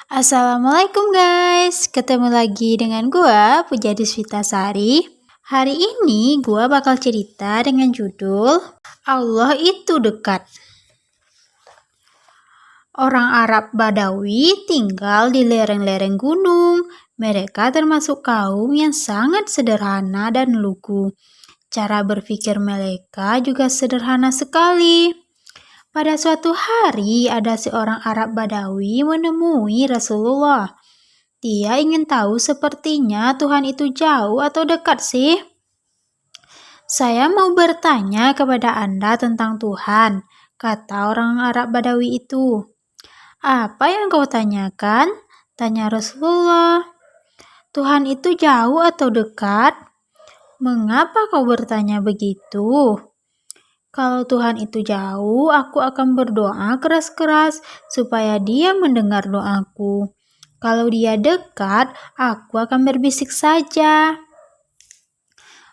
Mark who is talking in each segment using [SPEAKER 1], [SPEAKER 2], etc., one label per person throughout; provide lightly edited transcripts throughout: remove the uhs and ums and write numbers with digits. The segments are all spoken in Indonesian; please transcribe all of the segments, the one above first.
[SPEAKER 1] Assalamualaikum guys, ketemu lagi dengan gua Puja Sari. Hari ini gua bakal cerita dengan judul Allah itu dekat. Orang Arab Badawi tinggal di lereng-lereng gunung. Mereka termasuk kaum yang sangat sederhana dan lugu. Cara berpikir mereka juga sederhana sekali. Pada suatu hari, ada seorang Arab Badawi menemui Rasulullah. Dia ingin tahu sepertinya Tuhan itu jauh atau dekat sih? Saya mau bertanya kepada Anda tentang Tuhan, kata orang Arab Badawi itu. Apa yang kau tanyakan? Tanya Rasulullah. Tuhan itu jauh atau dekat? Mengapa kau bertanya begitu? Kalau Tuhan itu jauh, aku akan berdoa keras-keras supaya Dia mendengar doaku. Kalau Dia dekat, aku akan berbisik saja.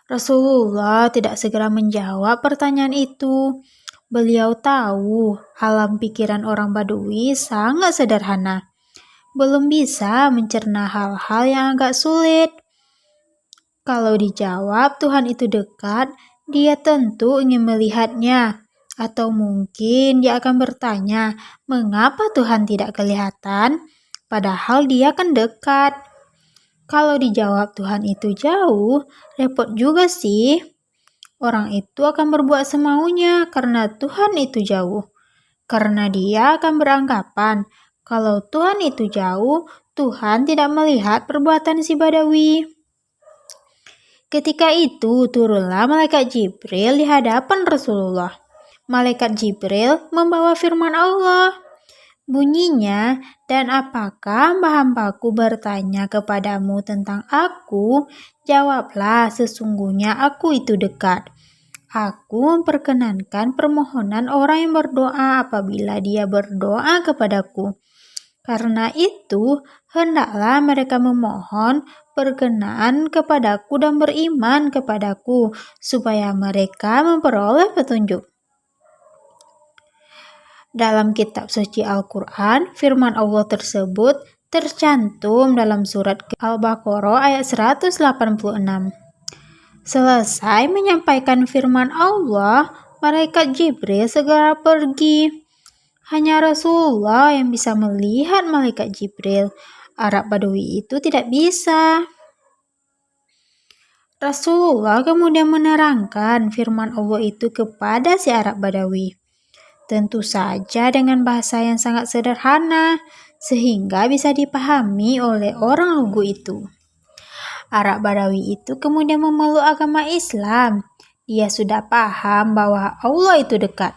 [SPEAKER 1] Rasulullah tidak segera menjawab pertanyaan itu. Beliau tahu alam pikiran orang Badui sangat sederhana. Belum bisa mencerna hal-hal yang agak sulit. Kalau dijawab Tuhan itu dekat, dia tentu ingin melihatnya. Atau mungkin dia akan bertanya, mengapa Tuhan tidak kelihatan? Padahal dia kan dekat. Kalau dijawab Tuhan itu jauh, repot juga sih. Orang itu akan berbuat semaunya karena Tuhan itu jauh. Karena dia akan beranggapan, kalau Tuhan itu jauh, Tuhan tidak melihat perbuatan si Badawi. Ketika itu turunlah malaikat Jibril di hadapan Rasulullah. Malaikat Jibril membawa firman Allah. Bunyinya, dan apakah hamba-hambaku bertanya kepadamu tentang aku? Jawablah, sesungguhnya aku itu dekat. Aku memperkenankan permohonan orang yang berdoa apabila dia berdoa kepadaku. Karena itu, hendaklah mereka memohon berkenaan kepadaku dan beriman kepadaku, supaya mereka memperoleh petunjuk. Dalam kitab suci Al-Quran, firman Allah tersebut tercantum dalam surat Al-Baqarah ayat 186. Selesai menyampaikan firman Allah, malaikat Jibril segera pergi. Hanya Rasulullah yang bisa melihat malaikat Jibril. Arab Badui itu tidak bisa. Rasulullah kemudian menerangkan firman Allah itu kepada si Arab Badawi. Tentu saja dengan bahasa yang sangat sederhana, sehingga bisa dipahami oleh orang lugu itu. Arab Badawi itu kemudian memeluk agama Islam. Dia sudah paham bahwa Allah itu dekat.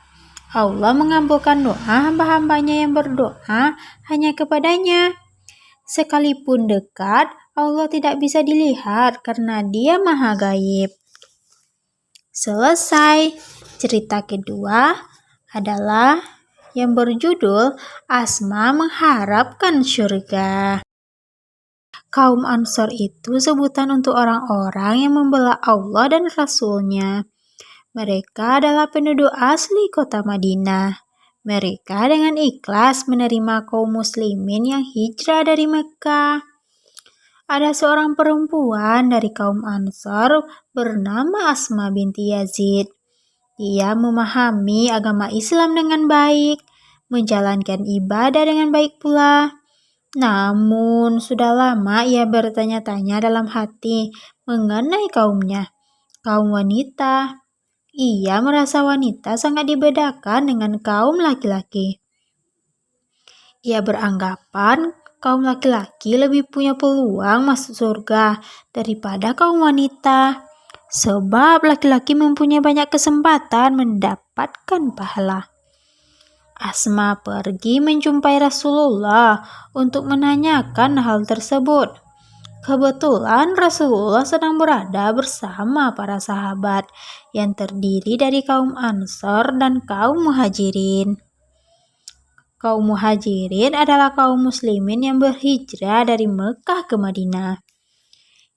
[SPEAKER 1] Allah mengabulkan doa hamba-hambanya yang berdoa hanya kepadanya. Sekalipun dekat, Allah tidak bisa dilihat karena Dia Maha Gaib. Selesai. Cerita kedua adalah yang berjudul Asma Mengharapkan Syurga. Kaum Ansor itu sebutan untuk orang-orang yang membela Allah dan Rasul-Nya. Mereka adalah penduduk asli kota Madinah. Mereka dengan ikhlas menerima kaum muslimin yang hijrah dari Mekah. Ada seorang perempuan dari kaum Ansor bernama Asma binti Yazid. Dia memahami agama Islam dengan baik, menjalankan ibadah dengan baik pula. Namun, sudah lama ia bertanya-tanya dalam hati mengenai kaumnya, kaum wanita. Ia merasa wanita sangat dibedakan dengan kaum laki-laki. Ia beranggapan kaum laki-laki lebih punya peluang masuk surga daripada kaum wanita. Sebab laki-laki mempunyai banyak kesempatan mendapatkan pahala. Asma pergi menjumpai Rasulullah untuk menanyakan hal tersebut. Kebetulan Rasulullah sedang berada bersama para sahabat yang terdiri dari kaum Ansor dan kaum Muhajirin. Kaum Muhajirin adalah kaum muslimin yang berhijrah dari Mekah ke Madinah.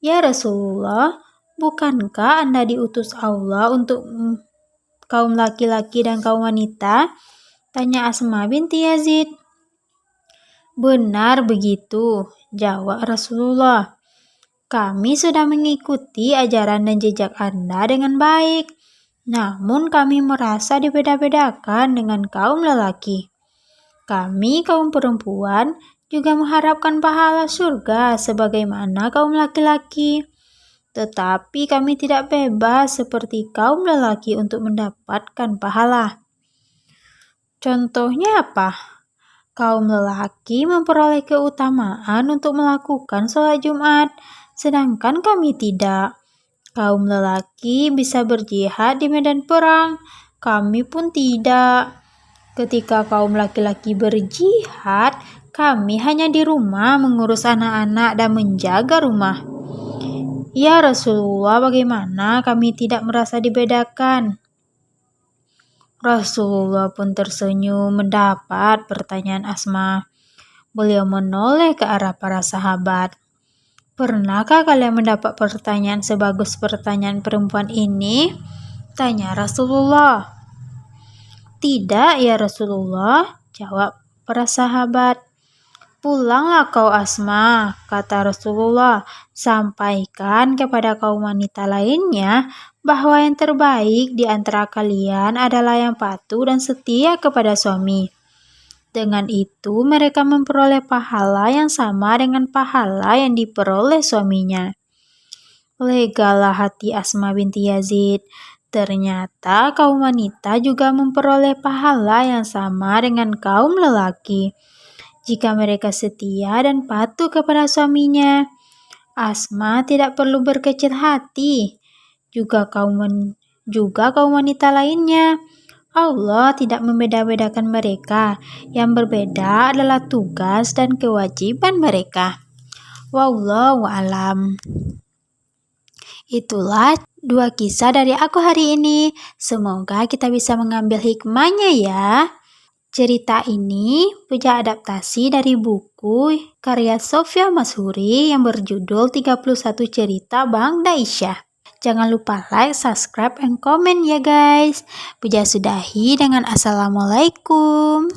[SPEAKER 1] Ya Rasulullah, bukankah Anda diutus Allah untuk kaum laki-laki dan kaum wanita? Tanya Asma binti Yazid. Benar begitu, jawab Rasulullah. Kami sudah mengikuti ajaran dan jejak Anda dengan baik. Namun kami merasa dibeda-bedakan dengan kaum lelaki. Kami kaum perempuan juga mengharapkan pahala surga sebagaimana kaum laki-laki. Tetapi kami tidak bebas seperti kaum lelaki untuk mendapatkan pahala. Contohnya apa? Kaum lelaki memperoleh keutamaan untuk melakukan sholat Jumat, sedangkan kami tidak. Kaum lelaki bisa berjihad di medan perang, kami pun tidak. Ketika kaum laki-laki berjihad, kami hanya di rumah mengurus anak-anak dan menjaga rumah. Ya Rasulullah, bagaimana kami tidak merasa dibedakan? Rasulullah pun tersenyum mendapat pertanyaan Asma. Beliau menoleh ke arah para sahabat. Pernahkah kalian mendapat pertanyaan sebagus pertanyaan perempuan ini? Tanya Rasulullah. Tidak ya Rasulullah, jawab para sahabat. Pulanglah kau Asma, kata Rasulullah. Sampaikan kepada kaum wanita lainnya bahwa yang terbaik di antara kalian adalah yang patuh dan setia kepada suami. Dengan itu mereka memperoleh pahala yang sama dengan pahala yang diperoleh suaminya. Legalah hati Asma binti Yazid. Ternyata kaum wanita juga memperoleh pahala yang sama dengan kaum lelaki jika mereka setia dan patuh kepada suaminya. Asma tidak perlu berkecil hati, juga kaum wanita lainnya. Allah tidak membeda-bedakan mereka. Yang berbeda adalah tugas dan kewajiban mereka. Wallahu a'lam. Itulah 2 kisah dari aku hari ini. Semoga kita bisa mengambil hikmahnya ya. Cerita ini punya adaptasi dari buku karya Sofia Mashuri yang berjudul 31 Cerita Bang Daisha. Jangan lupa like, subscribe, and comment ya guys. Puja sudahi dengan Assalamualaikum.